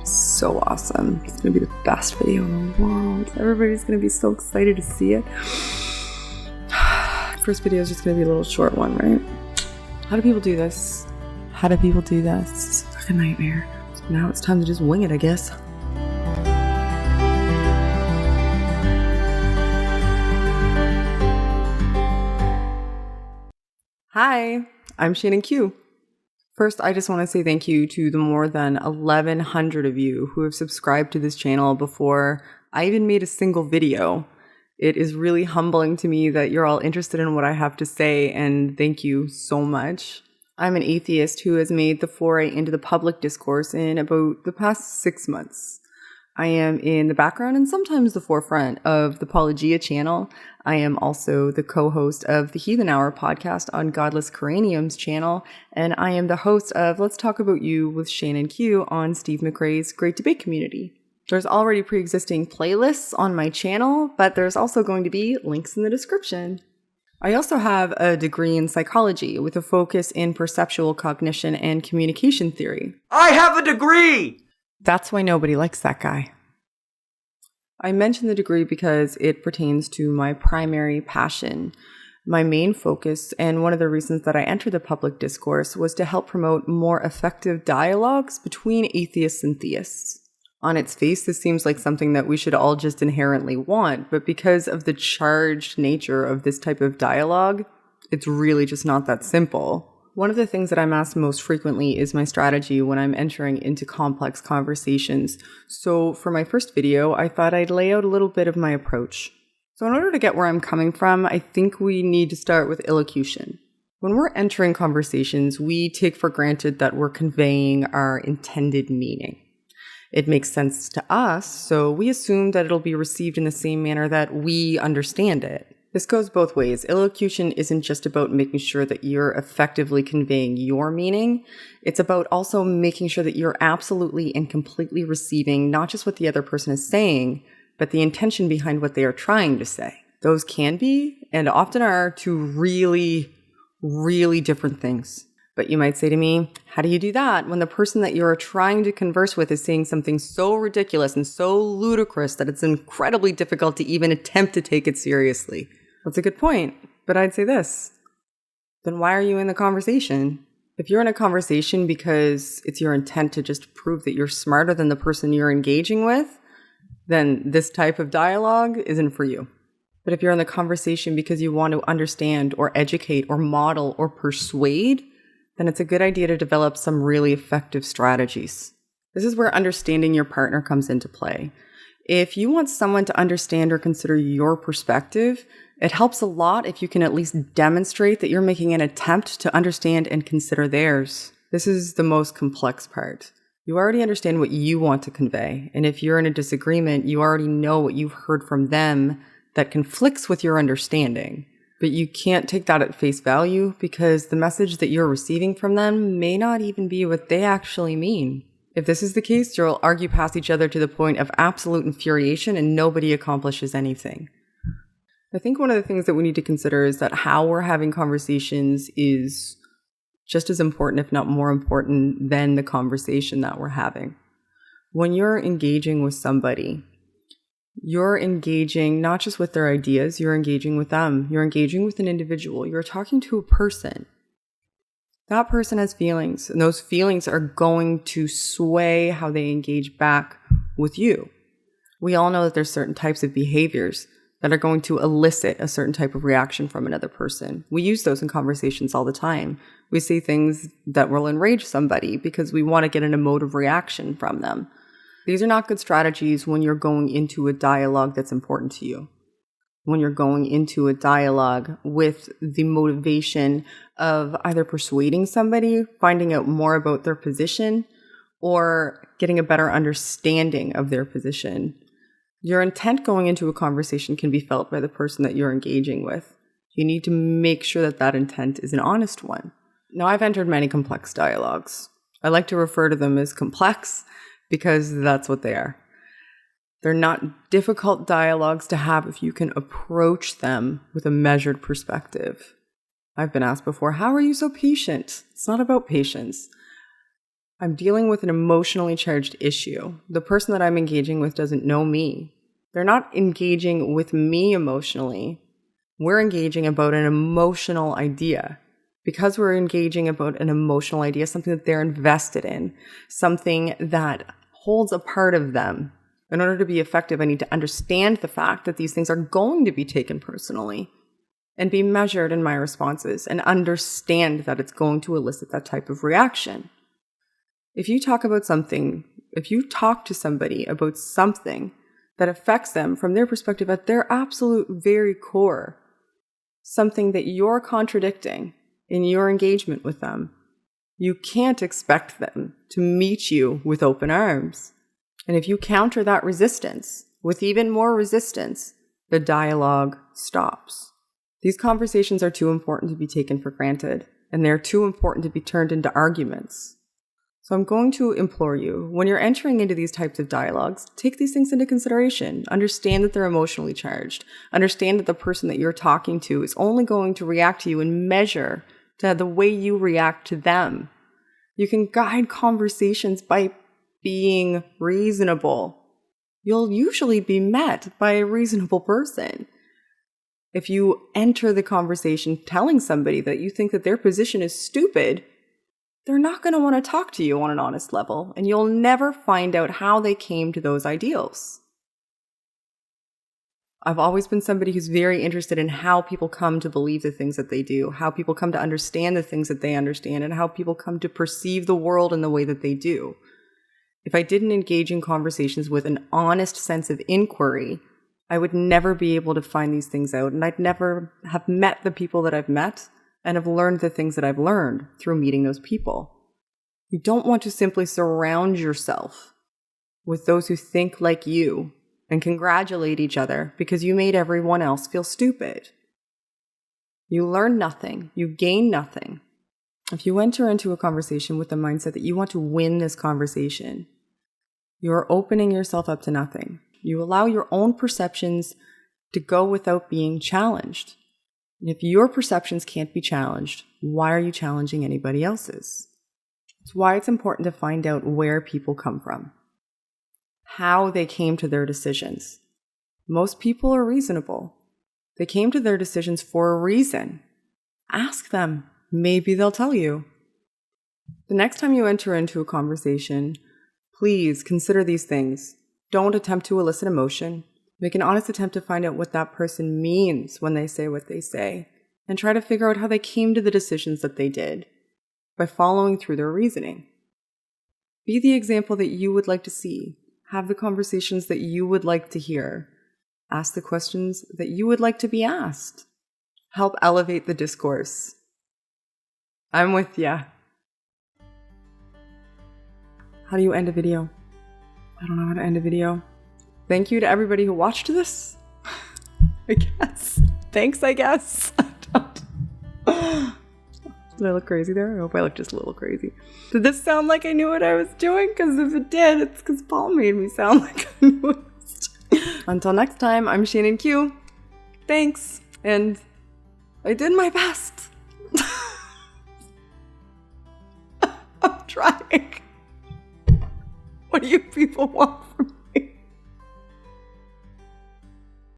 so awesome. It's going to be the best video in the world. Everybody's going to be so excited to see it. First video is just going to be a little short one, right? How do people do this? It's like a nightmare. So now it's time to just wing it, I guess. Hi, I'm Shannon Q. First, I just want to say thank you to the more than 1,100 of you who have subscribed to this channel before I even made a single video. It is really humbling to me that you're all interested in what I have to say, and thank you so much. I'm an atheist who has made the foray into the public discourse in about the past 6 months. I am in the background and sometimes the forefront of the Paulogia channel. I am also the co-host of the Heathen Hour podcast on Godless Cranium's channel, and I am the host of Let's Talk About You with Shannon Q on Steve McRae's Great Debate Community. There's already pre-existing playlists on my channel, but there's also going to be links in the description. I also have a degree in psychology with a focus in perceptual cognition and communication theory. I have a degree! That's why nobody likes that guy. I mention the degree because it pertains to my primary passion. My main focus, and one of the reasons that I entered the public discourse, was to help promote more effective dialogues between atheists and theists. On its face, this seems like something that we should all just inherently want, but because of the charged nature of this type of dialogue, it's really just not that simple. One of the things that I'm asked most frequently is my strategy when I'm entering into complex conversations. So for my first video, I thought I'd lay out a little bit of my approach. So in order to get where I'm coming from, I think we need to start with illocution. When we're entering conversations, we take for granted that we're conveying our intended meaning. It makes sense to us, so we assume that it'll be received in the same manner that we understand it. This goes both ways. Illocution isn't just about making sure that you're effectively conveying your meaning. It's about also making sure that you're absolutely and completely receiving not just what the other person is saying, but the intention behind what they are trying to say. Those can be, and often are, two really, really different things. But you might say to me, how do you do that when the person that you're trying to converse with is saying something so ridiculous and so ludicrous that it's incredibly difficult to even attempt to take it seriously? That's a good point, but I'd say this. Then why are you in the conversation? If you're in a conversation because it's your intent to just prove that you're smarter than the person you're engaging with, then this type of dialogue isn't for you. But if you're in the conversation because you want to understand or educate or model or persuade, then it's a good idea to develop some really effective strategies. This is where understanding your partner comes into play. If you want someone to understand or consider your perspective, it helps a lot if you can at least demonstrate that you're making an attempt to understand and consider theirs. This is the most complex part. You already understand what you want to convey, and if you're in a disagreement, you already know what you've heard from them that conflicts with your understanding. But you can't take that at face value because the message that you're receiving from them may not even be what they actually mean. If this is the case, you'll argue past each other to the point of absolute infuriation and nobody accomplishes anything. I think one of the things that we need to consider is that how we're having conversations is just as important, if not more important, than the conversation that we're having. When you're engaging with somebody, you're engaging not just with their ideas, you're engaging with them. You're engaging with an individual. You're talking to a person. That person has feelings, and those feelings are going to sway how they engage back with you. We all know that there's certain types of behaviors that are going to elicit a certain type of reaction from another person. We use those in conversations all the time. We say things that will enrage somebody because we want to get an emotive reaction from them. These are not good strategies when you're going into a dialogue that's important to you. When you're going into a dialogue with the motivation of either persuading somebody, finding out more about their position, or getting a better understanding of their position. Your intent going into a conversation can be felt by the person that you're engaging with. You need to make sure that that intent is an honest one. Now, I've entered many complex dialogues. I like to refer to them as complex because that's what they are. They're not difficult dialogues to have if you can approach them with a measured perspective. I've been asked before, how are you so patient? It's not about patience. I'm dealing with an emotionally charged issue. The person that I'm engaging with doesn't know me. They're not engaging with me emotionally. We're engaging about an emotional idea. Because we're engaging about an emotional idea, something that they're invested in, something that holds a part of them. In order to be effective, I need to understand the fact that these things are going to be taken personally and be measured in my responses and understand that it's going to elicit that type of reaction. If you talk to somebody about something that affects them from their perspective at their absolute very core, something that you're contradicting in your engagement with them, you can't expect them to meet you with open arms. And if you counter that resistance with even more resistance, the dialogue stops. These conversations are too important to be taken for granted, and they're too important to be turned into arguments. So I'm going to implore you, when you're entering into these types of dialogues, take these things into consideration. Understand that they're emotionally charged. Understand that the person that you're talking to is only going to react to you and measure to the way you react to them. You can guide conversations by being reasonable. You'll usually be met by a reasonable person. If you enter the conversation telling somebody that you think that their position is stupid, they're not going to want to talk to you on an honest level, and you'll never find out how they came to those ideals. I've always been somebody who's very interested in how people come to believe the things that they do, how people come to understand the things that they understand, and how people come to perceive the world in the way that they do. If I didn't engage in conversations with an honest sense of inquiry, I would never be able to find these things out, and I'd never have met the people that I've met and have learned the things that I've learned through meeting those people. You don't want to simply surround yourself with those who think like you and congratulate each other because you made everyone else feel stupid. You learn nothing. You gain nothing. If you enter into a conversation with the mindset that you want to win this conversation, you're opening yourself up to nothing. You allow your own perceptions to go without being challenged. And if your perceptions can't be challenged, why are you challenging anybody else's? It's why it's important to find out where people come from, how they came to their decisions. Most people are reasonable. They came to their decisions for a reason. Ask them. Maybe they'll tell you. The next time you enter into a conversation, please consider these things. Don't attempt to elicit emotion. Make an honest attempt to find out what that person means when they say what they say, and try to figure out how they came to the decisions that they did by following through their reasoning. Be the example that you would like to see. Have the conversations that you would like to hear. Ask the questions that you would like to be asked. Help elevate the discourse. I'm with ya. How do you end a video? I don't know how to end a video. Thank you to everybody who watched this. I guess. Thanks, I guess. Did I look crazy there? I hope I looked just a little crazy. Did this sound like I knew what I was doing? Because if it did, it's because Paul made me sound like I knew what I was doing. Until next time, I'm Shannon Q. Thanks. And I did my best. I'm trying. What do you people want from me?